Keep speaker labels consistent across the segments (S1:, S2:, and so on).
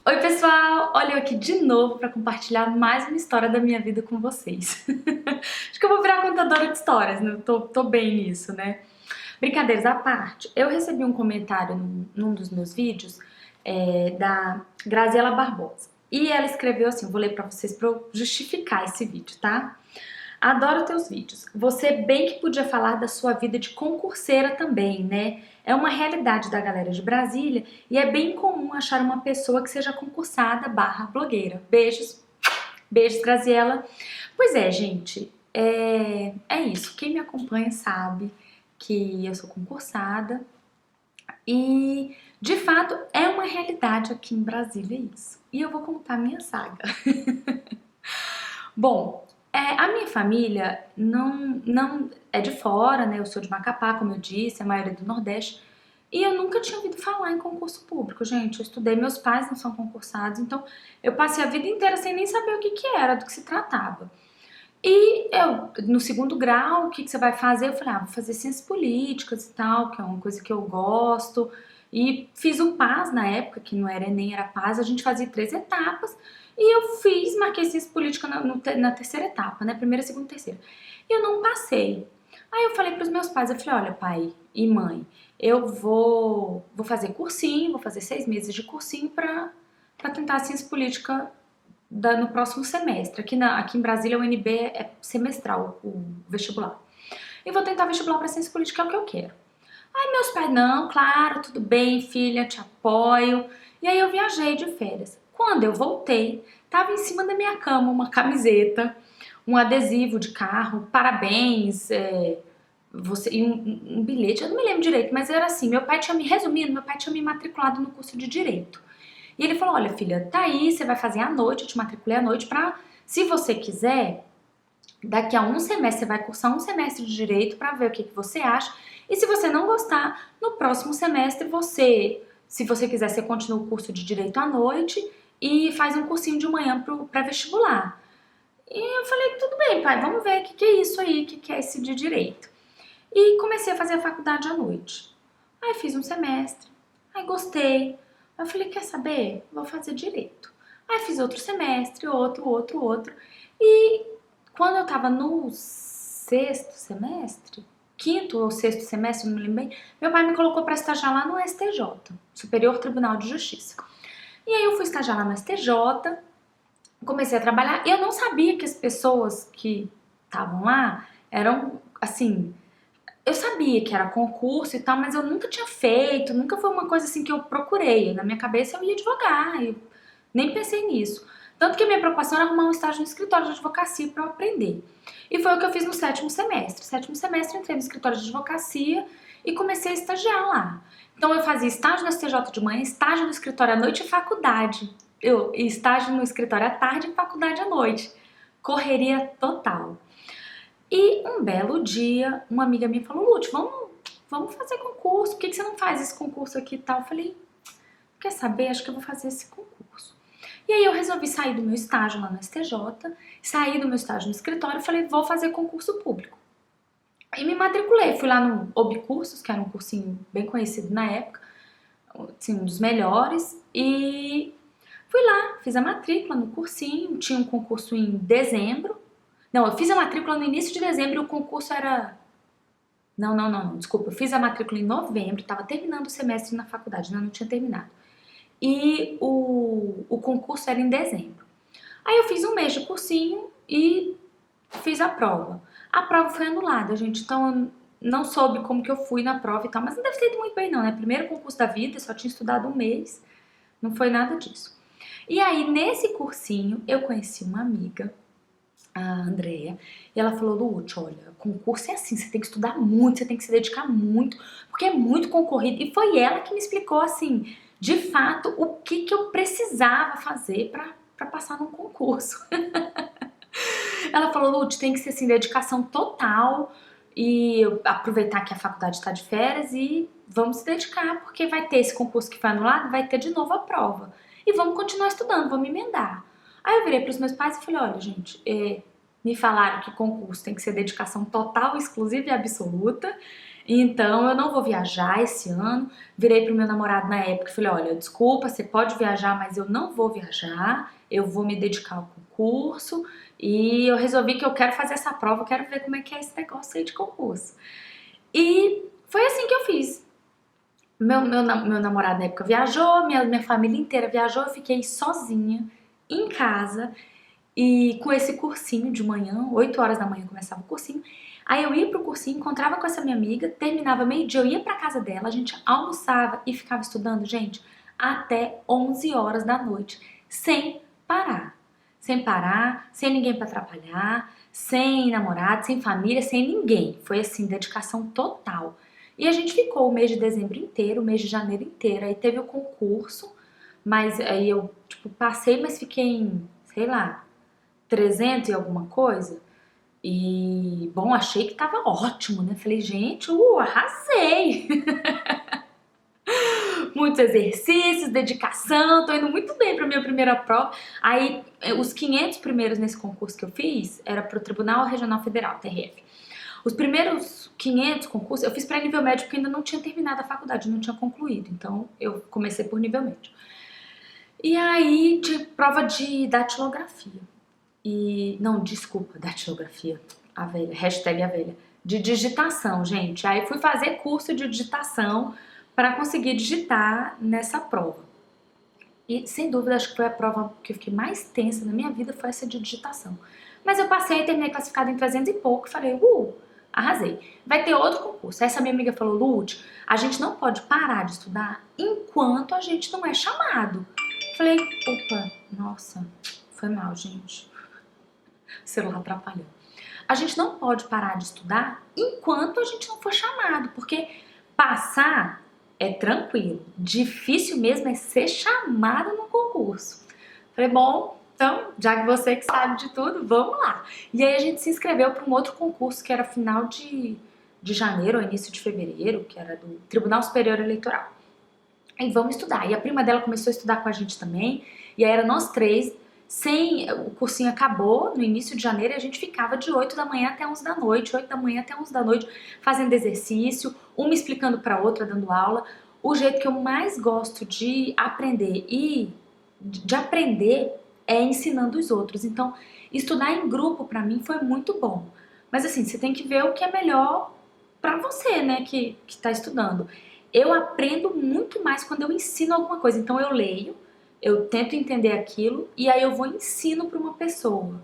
S1: Oi pessoal, olha eu aqui de novo para compartilhar mais uma história da minha vida com vocês. Acho que eu vou virar contadora de histórias, né? Tô bem nisso, né? Brincadeiras à parte, eu recebi um comentário num dos meus vídeos da Graziela Barbosa. E ela escreveu assim, vou ler para vocês para eu justificar esse vídeo, tá? Adoro teus vídeos. Você bem que podia falar da sua vida de concurseira também, né? É uma realidade da galera de Brasília e é bem comum achar uma pessoa que seja concursada barra blogueira. Beijos. Beijos, Graziela. Pois é, gente. É isso. Quem me acompanha sabe que eu sou concursada e, de fato, é uma realidade aqui em Brasília isso. E eu vou contar minha saga. Bom, a minha família não é de fora, né? Eu sou de Macapá, como eu disse, a maioria do Nordeste. E eu nunca tinha ouvido falar em concurso público, gente. Eu estudei, meus pais não são concursados, então eu passei a vida inteira sem nem saber o que que era, do que se tratava. E eu, no segundo grau, o que que você vai fazer? Eu falei, vou fazer ciências políticas e tal, que é uma coisa que eu gosto. E fiz o PAS na época, que não era Enem, era PAS, a gente fazia 3 etapas. E eu marquei ciência política na terceira etapa, né? Primeira, segunda, terceira. E eu não passei. Aí eu falei pros meus pais, eu falei, olha, pai e mãe, eu vou fazer cursinho, vou fazer 6 meses de cursinho pra tentar a ciência política no próximo semestre. Aqui em Brasília o UNB é semestral, o vestibular. E vou tentar vestibular para ciência política, é o que eu quero. Aí meus pais, não, claro, tudo bem, filha, te apoio. E aí eu viajei de férias. Quando eu voltei, tava em cima da minha cama uma camiseta, um adesivo de carro, parabéns, e um bilhete, eu não me lembro direito, mas era assim, resumindo, meu pai tinha me matriculado no curso de Direito. E ele falou, olha filha, tá aí, você vai fazer à noite, eu te matriculei à noite se você quiser, daqui a um semestre, você vai cursar um semestre de Direito pra ver o que você acha. E se você não gostar, no próximo semestre se você quiser, você continua o curso de Direito à noite e faz um cursinho de manhã para vestibular. E eu falei, tudo bem, pai, vamos ver o que é isso aí, o que é esse de Direito. E comecei a fazer a faculdade à noite. Aí fiz um semestre, aí gostei. Aí eu falei, quer saber? Vou fazer Direito. Aí fiz outro semestre, outro. E quando eu tava no sexto semestre, quinto ou sexto semestre, não me lembro bem, meu pai me colocou para estagiar lá no STJ, Superior Tribunal de Justiça. E aí eu fui estagiar lá no STJ, comecei a trabalhar, e eu não sabia que as pessoas que estavam lá eram, assim, eu sabia que era concurso e tal, mas eu nunca tinha feito, nunca foi uma coisa assim que eu procurei. Na minha cabeça eu ia advogar, eu nem pensei nisso. Tanto que a minha preocupação era arrumar um estágio no escritório de advocacia para eu aprender. E foi o que eu fiz no sétimo semestre. Sétimo semestre entrei no escritório de advocacia e comecei a estagiar lá. Então eu fazia estágio no STJ de manhã, estágio no escritório à noite e faculdade. Estágio no escritório à tarde e faculdade à noite. Correria total. E um belo dia, uma amiga minha falou, Lute, vamos fazer concurso, por que você não faz esse concurso aqui e tal? Eu falei, quer saber, acho que eu vou fazer esse concurso. E aí eu resolvi sair do meu estágio lá no STJ, sair do meu estágio no escritório e falei, vou fazer concurso público. E me matriculei, fui lá no Obcursos, que era um cursinho bem conhecido na época, assim, um dos melhores, e fui lá, fiz a matrícula no cursinho, tinha um concurso em dezembro. Não, eu fiz a matrícula no início de dezembro e o concurso era... Não, desculpa, eu fiz a matrícula em novembro, estava terminando o semestre na faculdade, não tinha terminado. E o concurso era em dezembro. Aí eu fiz um mês de cursinho e fiz a prova. A prova foi anulada, gente, então eu não soube como que eu fui na prova e tal, mas não deve ter ido muito bem não, né? Primeiro concurso da vida, só tinha estudado um mês, não foi nada disso. E aí, nesse cursinho, eu conheci uma amiga, a Andrea, e ela falou, Lute, olha, concurso é assim, você tem que estudar muito, você tem que se dedicar muito, porque é muito concorrido. E foi ela que me explicou, assim, de fato, o que eu precisava fazer pra passar num concurso. Ela falou, Lute, tem que ser, assim, dedicação total e aproveitar que a faculdade está de férias e vamos se dedicar, porque vai ter esse concurso que foi anulado, vai ter de novo a prova. E vamos continuar estudando, vamos emendar. Aí eu virei para os meus pais e falei, olha, gente, me falaram que concurso tem que ser dedicação total, exclusiva e absoluta. Então eu não vou viajar esse ano. Virei pro meu namorado na época e falei, olha, desculpa, você pode viajar, mas eu não vou viajar, eu vou me dedicar ao concurso e eu resolvi que eu quero fazer essa prova, eu quero ver como é que é esse negócio aí de concurso. E foi assim que eu fiz. Meu namorado na época viajou, minha família inteira viajou, eu fiquei sozinha em casa e com esse cursinho de manhã, 8 horas da manhã começava o cursinho. Aí eu ia pro cursinho, encontrava com essa minha amiga, terminava meio-dia, eu ia pra casa dela, a gente almoçava e ficava estudando, gente, até 11 horas da noite, sem parar. Sem parar, sem ninguém pra atrapalhar, sem namorado, sem família, sem ninguém. Foi assim, dedicação total. E a gente ficou o mês de dezembro inteiro, o mês de janeiro inteiro. Aí teve o concurso, mas aí eu, tipo, passei, mas fiquei em, sei lá, 300 e alguma coisa. E, bom, achei que tava ótimo, né? Falei, gente, arrasei! Muitos exercícios, dedicação, tô indo muito bem pra minha primeira prova. Aí, os 500 primeiros nesse concurso que eu fiz era pro Tribunal Regional Federal, TRF. Os primeiros 500 concursos eu fiz pra nível médio porque ainda não tinha terminado a faculdade, não tinha concluído. Então, eu comecei por nível médio. E aí, tinha prova de datilografia. Não, desculpa, datilografia, a velha, hashtag a velha, de digitação, gente. Aí fui fazer curso de digitação para conseguir digitar nessa prova. E sem dúvida, acho que foi a prova que eu fiquei mais tensa na minha vida, foi essa de digitação. Mas eu passei, terminei classificada em 300 e pouco e falei, arrasei. Vai ter outro concurso. Essa minha amiga falou, Lute, a gente não pode parar de estudar enquanto a gente não é chamado. Falei, opa, nossa, foi mal, gente. O celular atrapalhou. A gente não pode parar de estudar enquanto a gente não for chamado, porque passar é tranquilo, difícil mesmo é ser chamado no concurso. Falei, bom, então, já que você que sabe de tudo, vamos lá. E aí a gente se inscreveu para um outro concurso que era final de janeiro ou início de fevereiro, que era do Tribunal Superior Eleitoral. E vamos estudar. E a prima dela começou a estudar com a gente também, e aí era nós três, o cursinho acabou no início de janeiro e a gente ficava de 8 da manhã até 11 da noite, 8 da manhã até 11 da noite, fazendo exercício, uma explicando para outra, dando aula. O jeito que eu mais gosto de aprender é ensinando os outros. Então, estudar em grupo para mim foi muito bom. Mas assim, você tem que ver o que é melhor para você, né, que está estudando. Eu aprendo muito mais quando eu ensino alguma coisa. Então eu leio, eu tento entender aquilo e aí eu vou e ensino para uma pessoa.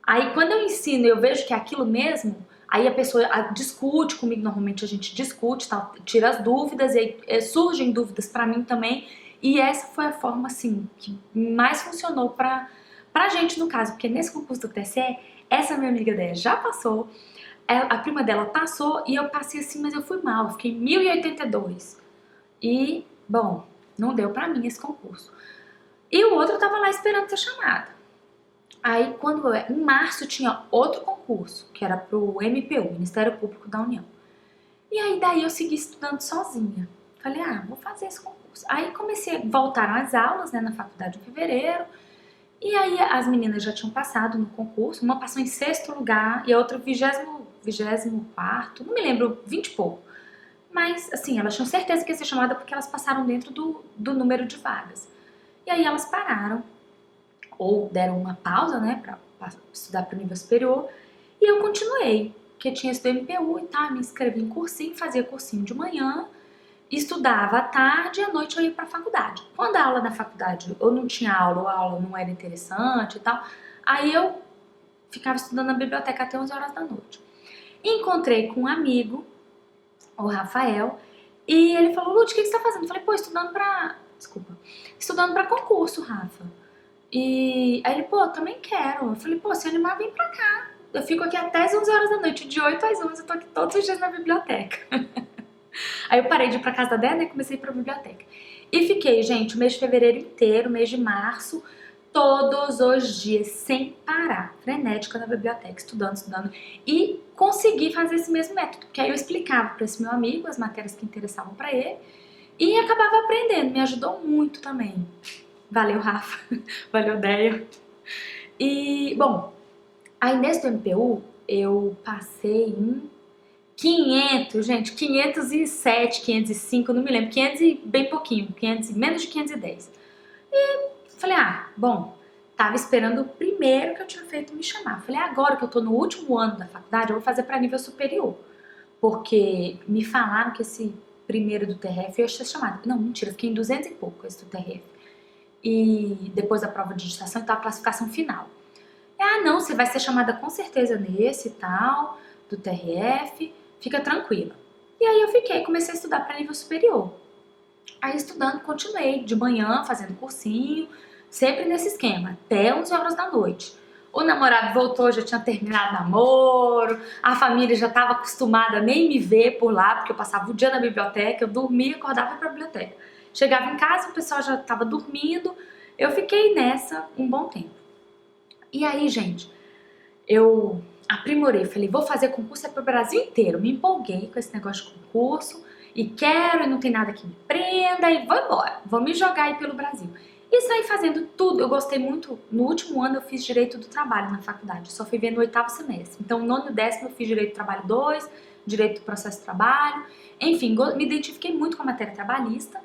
S1: Aí quando eu ensino e eu vejo que é aquilo mesmo, aí a pessoa discute comigo, normalmente a gente discute, tal, tira as dúvidas e aí surgem dúvidas para mim também. E essa foi a forma assim que mais funcionou pra gente no caso, porque nesse concurso do TSE, essa minha amiga dela já passou, a prima dela passou e eu passei assim, mas eu fui mal, eu fiquei em 1082. E, bom, não deu pra mim esse concurso. E o outro tava lá esperando ser chamada. Aí, em março, tinha outro concurso, que era pro MPU, Ministério Público da União. E aí, daí eu segui estudando sozinha. Falei, vou fazer esse concurso. Aí voltaram as aulas, né, na faculdade em fevereiro. E aí as meninas já tinham passado no concurso, uma passou em 6º lugar e a outra 24º, não me lembro, 20 e pouco. Mas, assim, elas tinham certeza que ia ser chamada porque elas passaram dentro do número de vagas. E aí elas pararam, ou deram uma pausa, né, pra estudar para o nível superior, e eu continuei, porque tinha esse do MPU e tal, me inscrevi em cursinho, fazia cursinho de manhã, estudava à tarde e à noite eu ia pra faculdade. Quando a aula na faculdade ou não tinha aula ou a aula não era interessante e tal, aí eu ficava estudando na biblioteca até 11 horas da noite. Encontrei com um amigo, o Rafael, e ele falou, Lute, o que você tá fazendo? Eu falei, estudando pra concurso, Rafa. E aí ele, eu também quero. Eu falei, se animar, vem pra cá. Eu fico aqui até as 11 horas da noite, de 8 às 11 eu tô aqui todos os dias na biblioteca. Aí eu parei de ir pra casa da Dé, né, comecei a ir pra biblioteca. E fiquei, gente, o mês de fevereiro inteiro, o mês de março, todos os dias, sem parar, frenética na biblioteca, estudando. E consegui fazer esse mesmo método, porque aí eu explicava para esse meu amigo as matérias que interessavam para ele e acabava aprendendo, me ajudou muito também. Valeu, Rafa. Valeu, Deia. E, bom, aí nesse do MPU eu passei em 500, gente, 507, 505, não me lembro, 500 e bem pouquinho, 500, menos de 510. E falei, bom, tava esperando o primeiro que eu tinha feito me chamar. Falei, agora que eu tô no último ano da faculdade, eu vou fazer para nível superior. Porque me falaram que esse primeiro do TRF eu ia ser chamada. Não, mentira, eu fiquei em 200 e pouco esse do TRF. E depois da prova de digitação, então a classificação final. Não, você vai ser chamada com certeza nesse e tal, do TRF, fica tranquila. E aí eu comecei a estudar para nível superior. Aí estudando, continuei de manhã, fazendo cursinho, sempre nesse esquema, até 11 horas da noite. O namorado voltou, já tinha terminado namoro, a família já estava acostumada a nem me ver por lá, porque eu passava o dia na biblioteca, eu dormia, acordava para a biblioteca. Chegava em casa, o pessoal já estava dormindo, eu fiquei nessa um bom tempo. E aí, gente, eu aprimorei, falei, vou fazer concurso para o Brasil inteiro. Me empolguei com esse negócio de concurso e quero, e não tem nada que me prenda, e vou embora, vou me jogar aí pelo Brasil. E saí fazendo tudo, eu gostei muito. No último ano eu fiz Direito do Trabalho na faculdade, só fui ver no 8º semestre. Então, no nono e 10º eu fiz Direito do Trabalho 2, Direito do Processo de Trabalho, enfim, me identifiquei muito com a matéria trabalhista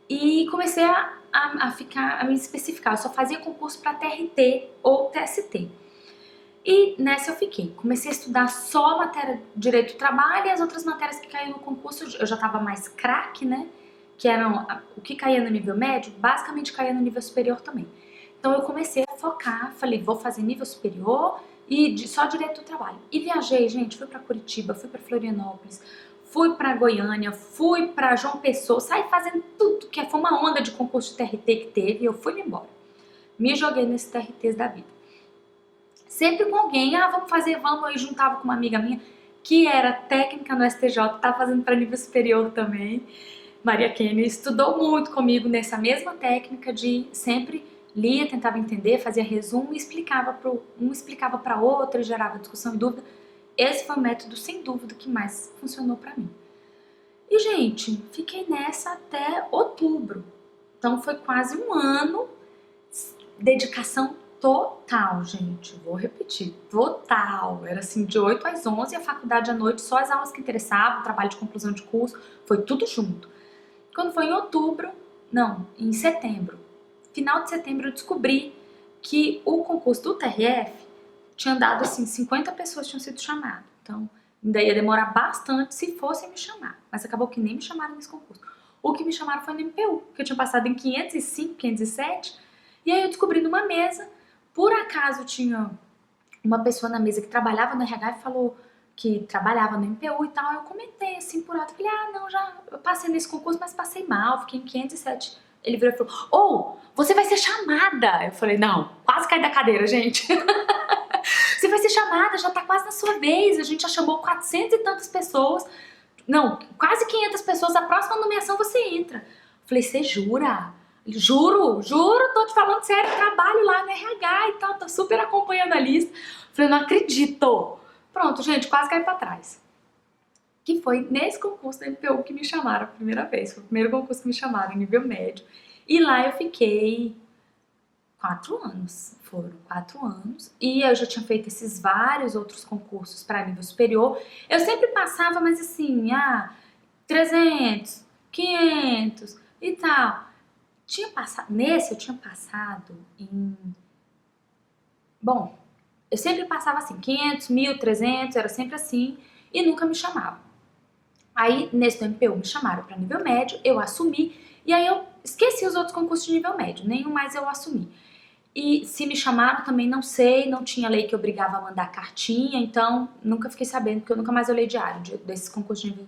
S1: e comecei a me especificar. Eu só fazia concurso para TRT ou TST. E nessa eu fiquei. Comecei a estudar só matéria de Direito do Trabalho e as outras matérias que caíam no concurso eu já estava mais craque, né? Que eram o que caía no nível médio, basicamente caía no nível superior também. Então eu comecei a focar, falei, vou fazer nível superior e só Direito do Trabalho. E viajei, gente, fui para Curitiba, fui para Florianópolis, fui para Goiânia, fui para João Pessoa, saí fazendo tudo, que foi uma onda de concurso de TRT que teve e eu fui embora. Me joguei nesses TRTs da vida. Sempre com alguém, vamos fazer, vamos, aí juntava com uma amiga minha, que era técnica no STJ, estava fazendo para nível superior também, Maria Kenny, estudou muito comigo nessa mesma técnica de sempre lia, tentava entender, fazia resumo e explicava para outro, gerava discussão e dúvida. Esse foi o método, sem dúvida, que mais funcionou para mim. E, gente, fiquei nessa até outubro. Então foi quase um ano, dedicação total, gente, vou repetir, total. Era assim, de 8 às 11, a faculdade à noite, só as aulas que interessavam, trabalho de conclusão de curso, foi tudo junto. Quando foi em outubro, não, em setembro, final de setembro, eu descobri que o concurso do TRF tinha dado assim, 50 pessoas tinham sido chamadas. Então, ainda ia demorar bastante se fossem me chamar, mas acabou que nem me chamaram nesse concurso. O que me chamaram foi no MPU, que eu tinha passado em 505, 507, e aí eu descobri numa mesa. Por acaso tinha uma pessoa na mesa que trabalhava no RH e falou que trabalhava no MPU e tal. Eu comentei assim por alto, falei, não, já eu passei nesse concurso, mas passei mal, fiquei em 507. Ele virou e falou, você vai ser chamada. Eu falei, não, quase caí da cadeira, gente. Você vai ser chamada, já tá quase na sua vez, a gente já chamou 400 e tantas pessoas. Não, quase 500 pessoas, a próxima nomeação você entra. Eu falei, você jura? Juro, tô te falando sério, trabalho lá no RH e tal, tô super acompanhando a lista. Falei, não acredito. Pronto, gente, quase caí pra trás. Que foi nesse concurso da MPU que me chamaram a primeira vez. Foi o primeiro concurso que me chamaram, nível médio. E lá eu fiquei 4 anos. Foram 4 anos. E eu já tinha feito esses vários outros concursos para nível superior. Eu sempre passava, mas assim, 300, 500 e tal. Nesse eu tinha passado em... Bom, eu sempre passava assim, 500, 1.000, 300, era sempre assim, e nunca me chamavam. Aí, nesse do MPU, me chamaram para nível médio, eu assumi, e aí eu esqueci os outros concursos de nível médio, nenhum mais eu assumi. E se me chamaram também não sei, não tinha lei que obrigava a mandar cartinha, então nunca fiquei sabendo, porque eu nunca mais olhei diário desses concursos de nível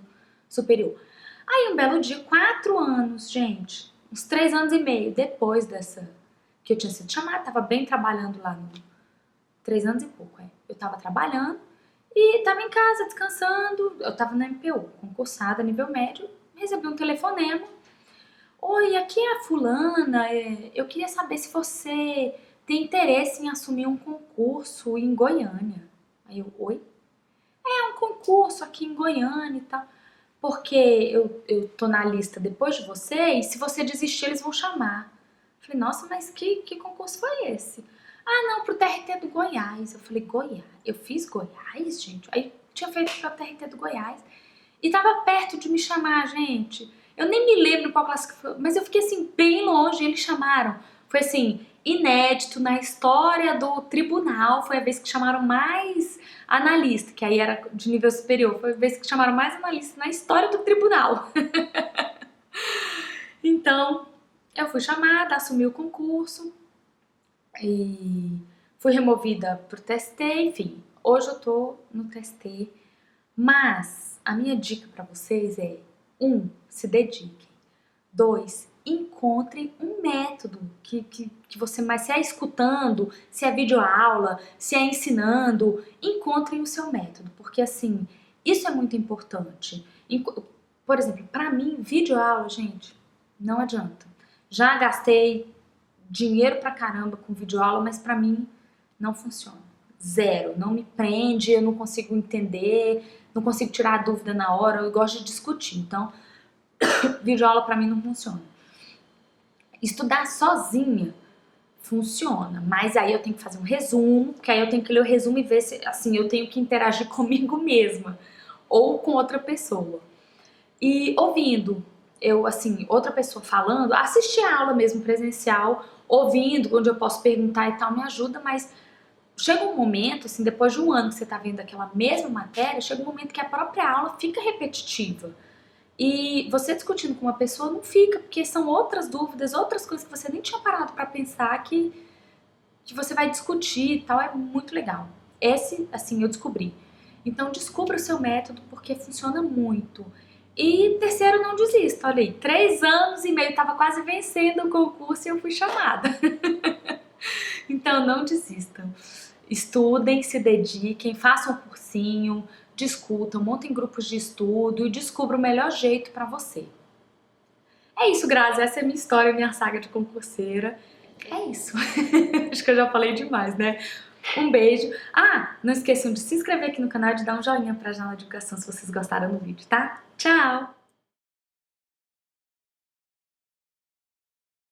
S1: superior. Aí um belo dia, 4 anos, gente, uns 3 anos e meio depois dessa que eu tinha sido chamada, tava bem trabalhando lá no 3 anos e pouco, eu tava trabalhando e tava em casa descansando, eu tava na MPU, concursada nível médio, recebi um telefonema. Oi, aqui é a fulana, eu queria saber se você tem interesse em assumir um concurso em Goiânia. Aí eu, oi? É um concurso aqui em Goiânia e tal, porque eu tô na lista depois de você e se você desistir eles vão chamar. Eu falei, nossa, mas que concurso foi esse? Não, pro TRT do Goiás. Eu falei, Goiás? Eu fiz Goiás, gente? Aí tinha feito para o TRT do Goiás. E tava perto de me chamar, gente. Eu nem me lembro qual classe que foi, mas eu fiquei assim, bem longe, e eles chamaram. Foi assim, inédito na história do tribunal, foi a vez que chamaram mais analista, que aí era de nível superior, foi a vez que chamaram mais analista na história do tribunal. Então, eu fui chamada, assumi o concurso e fui removida pro TST, enfim. Hoje eu tô no TST, mas a minha dica pra vocês é: 1, se dediquem. 2, encontrem um método que você mais, se é escutando, se é videoaula, se é ensinando, encontrem o seu método, porque assim, isso é muito importante. Por exemplo, pra mim, videoaula, gente, não adianta. Já gastei dinheiro pra caramba com videoaula, mas pra mim não funciona. Zero, não me prende, eu não consigo entender, não consigo tirar a dúvida na hora, eu gosto de discutir, então videoaula pra mim não funciona. Estudar sozinha funciona, mas aí eu tenho que fazer um resumo, que aí eu tenho que ler o resumo e ver se, assim, eu tenho que interagir comigo mesma ou com outra pessoa. E ouvindo, eu, assim, outra pessoa falando, assistir a aula mesmo presencial, ouvindo, onde eu posso perguntar e tal, me ajuda, mas chega um momento, assim, depois de um ano que você tá vendo aquela mesma matéria, chega um momento que a própria aula fica repetitiva. E você discutindo com uma pessoa não fica, porque são outras dúvidas, outras coisas que você nem tinha parado pra pensar que você vai discutir e tal, é muito legal. Esse, assim, eu descobri. Então descubra o seu método, porque funciona muito. E terceiro, não desista. Olha aí, 3 anos e meio, tava quase vencendo o concurso e eu fui chamada. Então não desistam. Estudem, se dediquem, façam um cursinho, discutam, montem grupos de estudo e descubra o melhor jeito pra você. É isso, Grazi, essa é a minha história, minha saga de concurseira. É isso. Acho que eu já falei demais, né? Um beijo. Ah, não esqueçam de se inscrever aqui no canal e de dar um joinha pra janela de divulgação se vocês gostaram do vídeo, tá? Tchau!